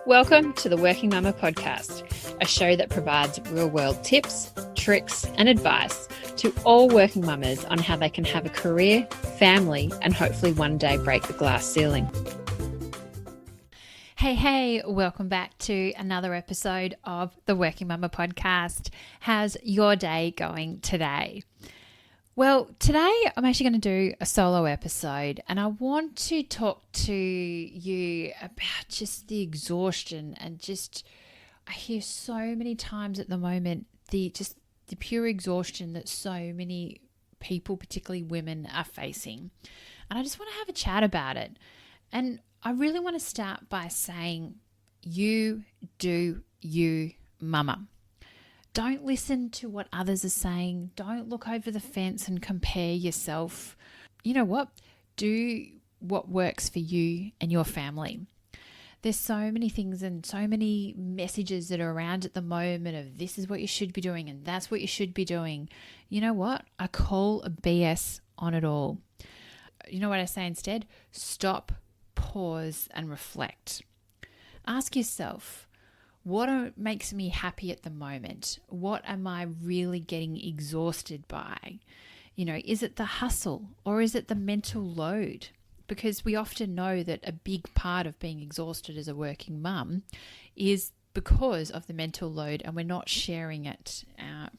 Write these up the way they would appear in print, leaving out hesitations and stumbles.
Welcome to the Working Mumma podcast, a show that provides real-world tips, tricks, and advice to all working mamas on how they can have a career, family, and hopefully one day break the glass ceiling. Hey, welcome back to another episode of the Working Mumma podcast. How's your day going today? Well, today I'm actually going to do a solo episode, and I want to talk to you about just the exhaustion and I hear so many times at the moment the pure exhaustion that so many people, particularly women, are facing. And I just want to have a chat about it. And I really want to start by saying, you do you, mama. Don't listen to what others are saying. Don't look over the fence and compare yourself. You know what? Do what works for you and your family. There's so many things and so many messages that are around at the moment of this is what you should be doing and that's what you should be doing. You know what? I call a BS on it all. You know what I say instead? Stop, pause, and reflect. Ask yourself, what makes me happy at the moment? What am I really getting exhausted by? You know, is it the hustle or is it the mental load? Because we often know that a big part of being exhausted as a working mum is because of the mental load, and we're not sharing it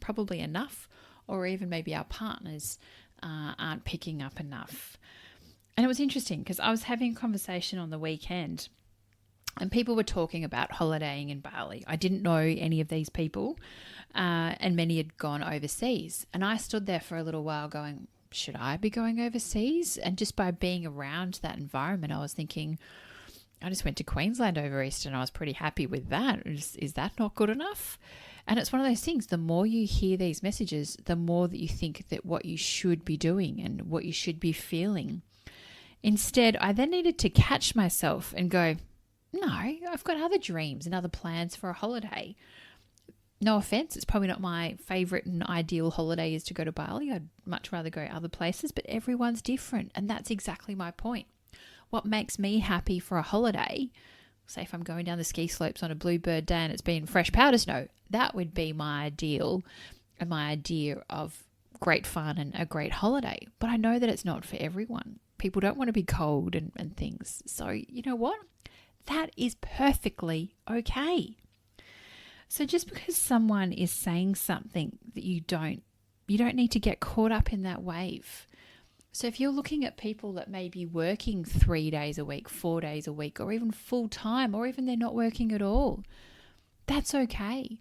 probably enough, or even maybe our partners aren't picking up enough. And it was interesting because I was having a conversation on the weekend and people were talking about holidaying in Bali. I didn't know any of these people and many had gone overseas. And I stood there for a little while going, should I be going overseas? And just by being around that environment, I was thinking, I just went to Queensland over Easter and I was pretty happy with that. Is that not good enough? And it's one of those things, the more you hear these messages, the more that you think that what you should be doing and what you should be feeling. Instead, I then needed to catch myself and go, no, I've got other dreams and other plans for a holiday. No offense, it's probably not my favorite and ideal holiday is to go to Bali. I'd much rather go other places, but everyone's different. And that's exactly my point. What makes me happy for a holiday, say if I'm going down the ski slopes on a bluebird day and it's been fresh powder snow, that would be my ideal and my idea of great fun and a great holiday. But I know that it's not for everyone. People don't want to be cold and things. So you know what? That is perfectly okay. So just because someone is saying something that you don't need to get caught up in that wave. So if you're looking at people that may be working 3 days a week, 4 days a week, or even full time, or even they're not working at all, that's okay.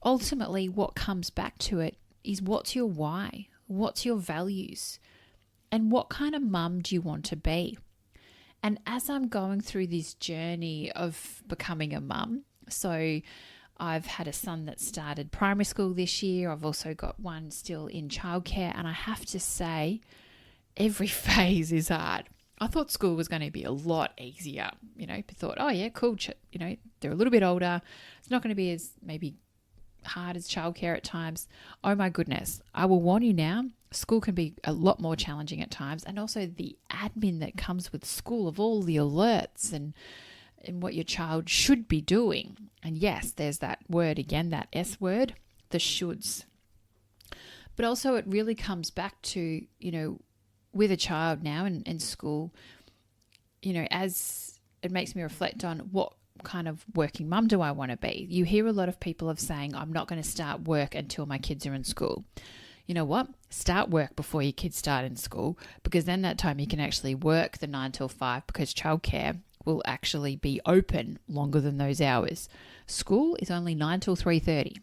Ultimately, what comes back to it is what's your why? What's your values? And what kind of mum do you want to be? And as I'm going through this journey of becoming a mum, so I've had a son that started primary school this year. I've also got one still in childcare. And I have to say, every phase is hard. I thought school was going to be a lot easier. You know, I thought, oh yeah, cool. You know, they're a little bit older. It's not going to be as maybe hard as childcare at times. Oh my goodness. I will warn you now, school can be a lot more challenging at times. And also the admin that comes with school of all the alerts and what your child should be doing. And yes, there's that word again, that S word, the shoulds. But also it really comes back to, you know, with a child now in school, you know, as it makes me reflect on what kind of working mum do I want to be? You hear a lot of people of saying, I'm not going to start work until my kids are in school. You know what? Start work before your kids start in school, because then that time you can actually work the 9 till 5 because childcare will actually be open longer than those hours. School is only 9 till 3:30.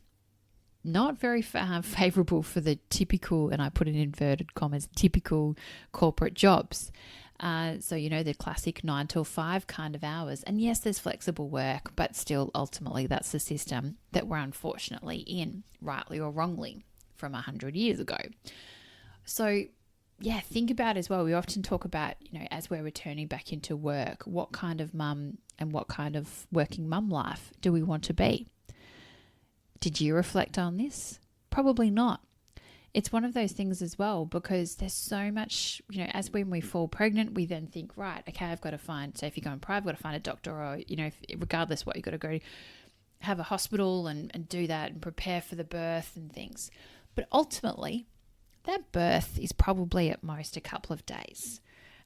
Not very favourable for the typical, and I put in inverted commas, typical corporate jobs. So, you know, the classic 9 till 5 kind of hours. And yes, there's flexible work, but still ultimately that's the system that we're unfortunately in, rightly or wrongly, from 100 years ago. So yeah, think about as well. We often talk about, you know, as we're returning back into work, what kind of mum and what kind of working mum life do we want to be? Did you reflect on this? Probably not. it's one of those things as well, because there's so much, as when we fall pregnant, we then think, right, okay, I've got to find, so if you're going private, I've got to find a doctor, or, regardless what, you've got to go have a hospital and do that and prepare for the birth and things. But ultimately, that birth is probably at most a couple of days,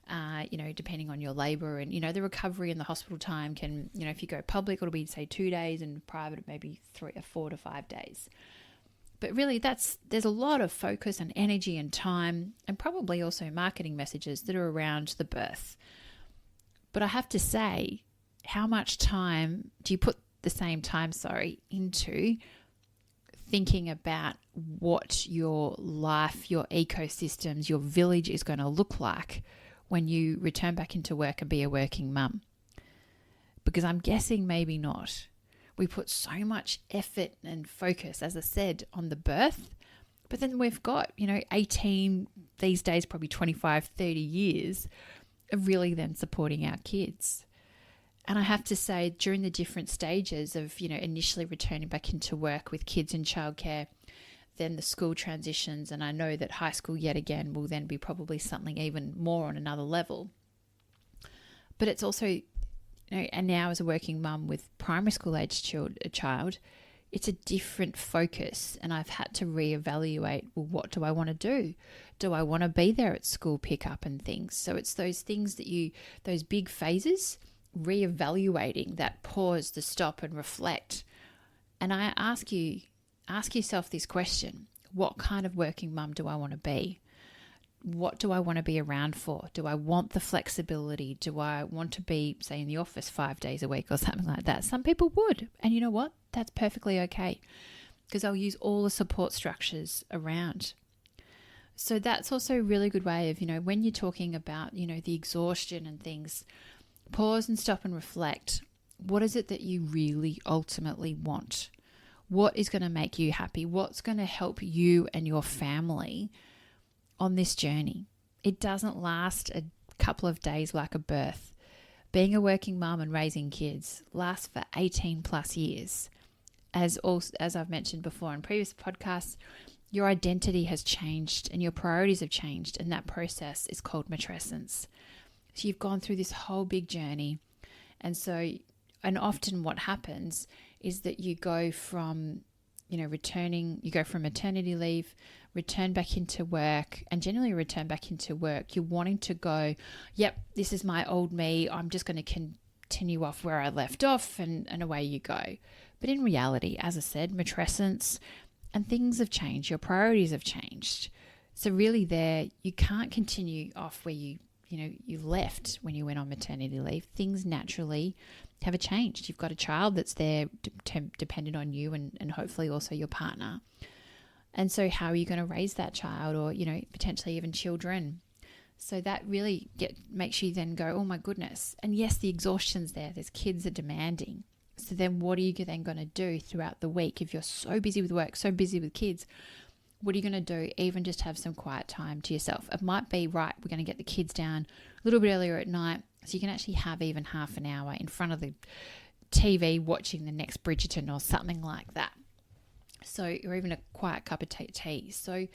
depending on your labour, and, the recovery and the hospital time can, if you go public, it'll be, say, 2 days, and private, maybe 3 or 4 to 5 days. But really, there's a lot of focus and energy and time, and probably also marketing messages that are around the birth. But I have to say, how much time do you put the same time, into thinking about what your life, your ecosystems, your village is going to look like when you return back into work and be a working mum? Because I'm guessing maybe not. We put so much effort and focus, as I said, on the birth, but then we've got, 18, these days probably 25, 30 years of really then supporting our kids. And I have to say, during the different stages of, initially returning back into work with kids in childcare, then the school transitions, and I know that high school yet again will then be probably something even more on another level. But it's also, and now as a working mum with primary school age child, it's a different focus, and I've had to reevaluate, well, what do I want to do? Do I want to be there at school pickup and things? So it's those things that those big phases, reevaluating that pause, the stop and reflect. And I ask yourself this question: what kind of working mum do I want to be? What do I want to be around for? Do I want the flexibility? Do I want to be, say, in the office 5 days a week or something like that? Some people would. And you know what? That's perfectly okay, because I'll use all the support structures around. So that's also a really good way of, when you're talking about, the exhaustion and things, pause and stop and reflect. What is it that you really ultimately want? What is going to make you happy? What's going to help you and your family on this journey? It doesn't last a couple of days like a birth. Being a working mum and raising kids lasts for 18 plus years. As I've mentioned before in previous podcasts, your identity has changed and your priorities have changed, and that process is called matrescence. So you've gone through this whole big journey, and often what happens is that you go from, you go from maternity leave, return back into work, and generally return back into work, you're wanting to go, yep, this is my old me, I'm just going to continue off where I left off, and away you go. But in reality, as I said, matrescence and things have changed, your priorities have changed. So really there, you can't continue off where you left when you went on maternity leave. Things naturally have changed. You've got a child that's there dependent on you and hopefully also your partner. And so how are you going to raise that child, or, potentially even children? So that really makes you then go, oh my goodness. And yes, the exhaustion's there. There's kids are demanding. So then what are you then going to do throughout the week if you're so busy with work, so busy with kids? What are you going to do? Even just have some quiet time to yourself. It might be, right, we're going to get the kids down a little bit earlier at night, so you can actually have even half an hour in front of the TV watching the next Bridgerton or something like that. So, or even a quiet cup of tea. So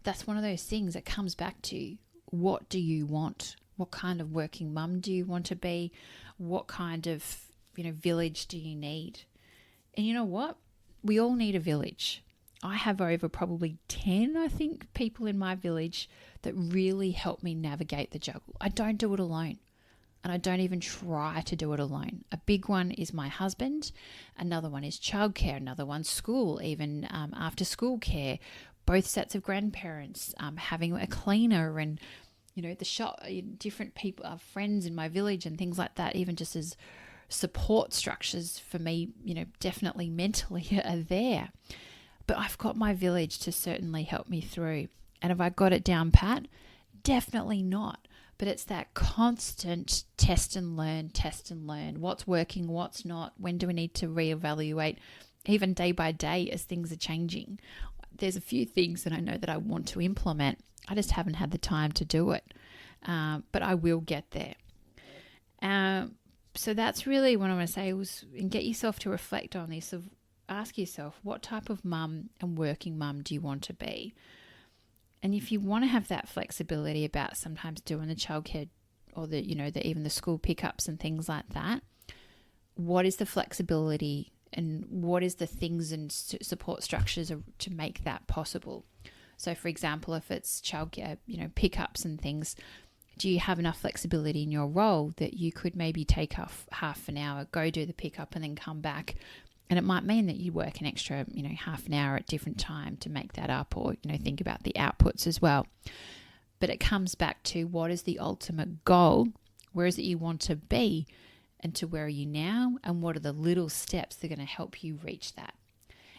that's one of those things that comes back to, what do you want? What kind of working mum do you want to be? What kind of, village do you need? And you know what? We all need a village. I have over probably 10, I think, people in my village that really help me navigate the juggle. I don't do it alone, and I don't even try to do it alone. A big one is my husband. Another one is childcare. Another one's school, even after school care. Both sets of grandparents, having a cleaner, and, the shop, different people, friends in my village and things like that, even just as support structures for me, definitely mentally are there. But I've got my village to certainly help me through. And have I got it down pat? Definitely not. But it's that constant test and learn. What's working, what's not? When do we need to reevaluate? Even day by day as things are changing. There's a few things that I know that I want to implement. I just haven't had the time to do it. But I will get there. So that's really what I want to say, and get yourself to reflect on this. Ask yourself, what type of mum and working mum do you want to be? And if you want to have that flexibility about sometimes doing the childcare or even the school pickups and things like that, what is the flexibility and what is the things and support structures to make that possible? So, for example, if it's childcare, pickups and things, do you have enough flexibility in your role that you could maybe take off half an hour, go do the pickup and then come back? And it might mean that you work an extra, half an hour at different time to make that up, or, think about the outputs as well. But it comes back to what is the ultimate goal? Where is it you want to be? And to where are you now? And what are the little steps that are going to help you reach that?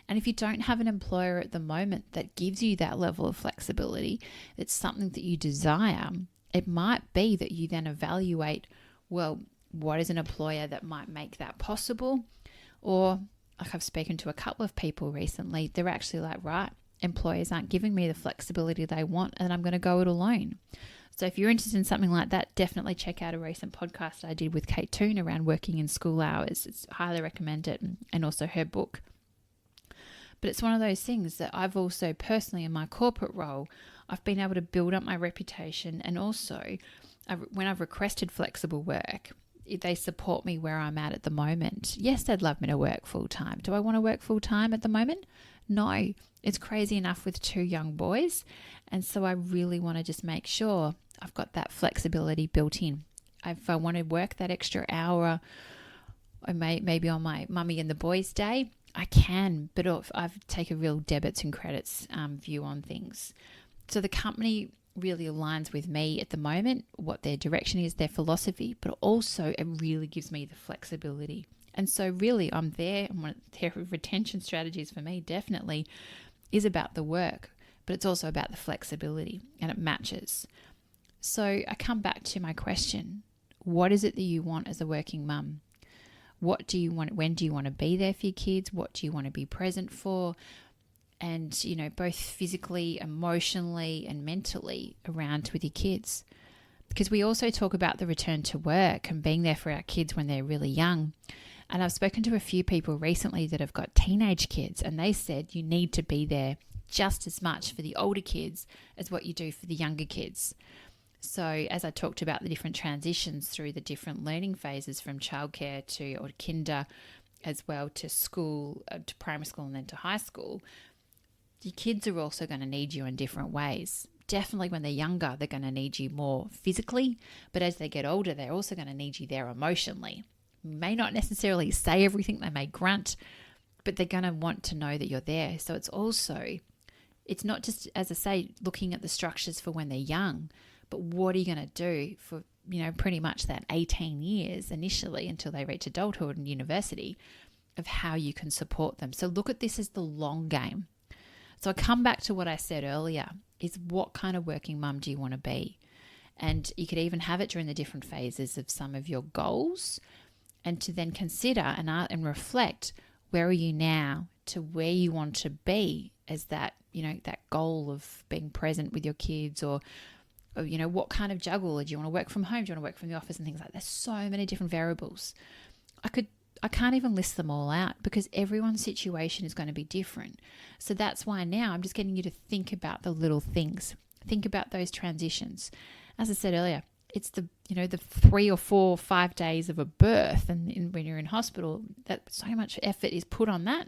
And if you don't have an employer at the moment that gives you that level of flexibility, it's something that you desire, it might be that you then evaluate, well, what is an employer that might make that possible? Or, like I've spoken to a couple of people recently, they're actually like, right, employers aren't giving me the flexibility they want and I'm going to go it alone. So if you're interested in something like that, definitely check out a recent podcast I did with Kate Toon around working in school hours. It's highly recommend it, and also her book. But it's one of those things that I've also personally in my corporate role, I've been able to build up my reputation, and also when I've requested flexible work, they support me where I'm at the moment. Yes, they'd love me to work full time. Do I want to work full time at the moment? No, it's crazy enough with 2 young boys. And so I really want to just make sure I've got that flexibility built in. If I want to work that extra hour, or maybe on my mummy and the boys' day, I can, but I take a real debits and credits view on things. So the company really aligns with me at the moment, what their direction is, their philosophy, but also it really gives me the flexibility. And so really I'm there, and one of their retention strategies for me definitely is about the work, but it's also about the flexibility, and it matches. So I come back to my question, what is it that you want as a working mum? What do you want? When do you want to be there for your kids? What do you want to be present for? And, both physically, emotionally, and mentally around with your kids. Because we also talk about the return to work and being there for our kids when they're really young. And I've spoken to a few people recently that have got teenage kids, and they said you need to be there just as much for the older kids as what you do for the younger kids. So as I talked about the different transitions through the different learning phases from childcare or kinder, as well to school, to primary school, and then to high school, your kids are also going to need you in different ways. Definitely when they're younger, they're going to need you more physically, but as they get older, they're also going to need you there emotionally. May not necessarily say everything, they may grunt, but they're going to want to know that you're there. So it's not just, as I say, looking at the structures for when they're young, but what are you going to do for, pretty much that 18 years initially until they reach adulthood and university, of how you can support them. So look at this as the long game. So I come back to what I said earlier, is what kind of working mum do you want to be? And you could even have it during the different phases of some of your goals, and to then consider and reflect, where are you now to where you want to be as that, that goal of being present with your kids, or what kind of juggle? Do you want to work from home? Do you want to work from the office and things like that? There's so many different variables. I can't even list them all out because everyone's situation is going to be different. So that's why now I'm just getting you to think about the little things. Think about those transitions. As I said earlier, it's the 3 or 4 or 5 days of a birth, and when you're in hospital, that so much effort is put on that.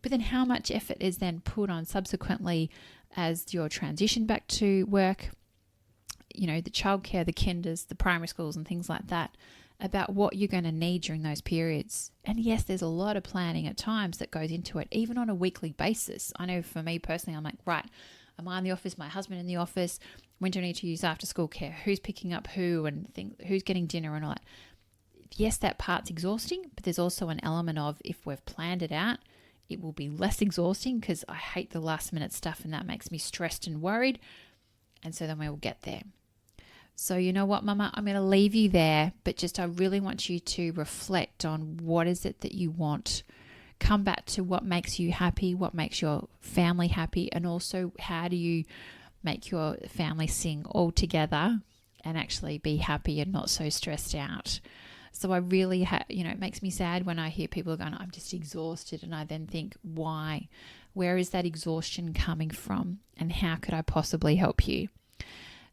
But then how much effort is then put on subsequently as your transition back to work, the childcare, the kinders, the primary schools and things like that, about what you're going to need during those periods. And yes, there's a lot of planning at times that goes into it, even on a weekly basis. I know for me personally, I'm like, right, am I in the office? My husband in the office? When do I need to use after school care? Who's picking up who, and who's getting dinner and all that? Yes, that part's exhausting, but there's also an element of, if we've planned it out, it will be less exhausting, because I hate the last minute stuff and that makes me stressed and worried. And so then we will get there. So you know what, Mama, I'm going to leave you there, but I really want you to reflect on what is it that you want. Come back to what makes you happy, what makes your family happy, and also how do you make your family sing all together and actually be happy and not so stressed out. So I really, it makes me sad when I hear people going, I'm just exhausted. And I then think, why? Where is that exhaustion coming from? And how could I possibly help you?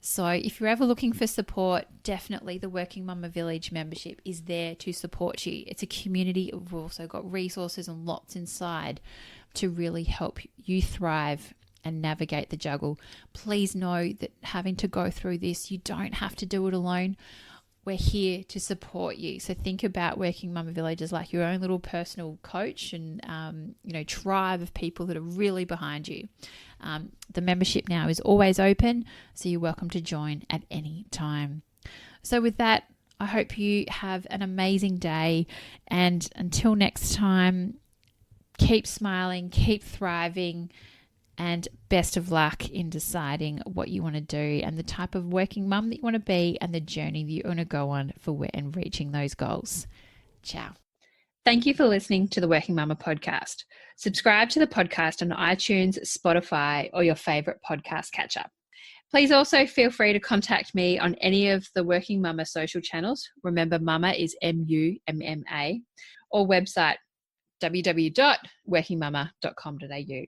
So if you're ever looking for support, definitely the Working Mumma Village membership is there to support you. It's a community. We've also got resources and lots inside to really help you thrive and navigate the juggle. Please know that having to go through this, you don't have to do it alone. We're here to support you. So think about Working Mumma Village as like your own little personal coach and, tribe of people that are really behind you. The membership now is always open, so you're welcome to join at any time. So with that, I hope you have an amazing day. And until next time, keep smiling, keep thriving, and best of luck in deciding what you want to do and the type of working mum that you want to be and the journey that you want to go on and reaching those goals. Ciao. Thank you for listening to the Working Mumma podcast. Subscribe to the podcast on iTunes, Spotify, or your favorite podcast catcher. Please also feel free to contact me on any of the Working Mumma social channels. Remember, Mumma is MUMMA, or website www.workingmumma.com.au.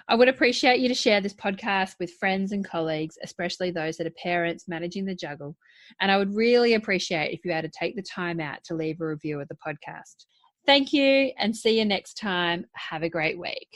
I would appreciate you to share this podcast with friends and colleagues, especially those that are parents managing the juggle. And I would really appreciate if you had to take the time out to leave a review of the podcast. Thank you, and see you next time. Have a great week.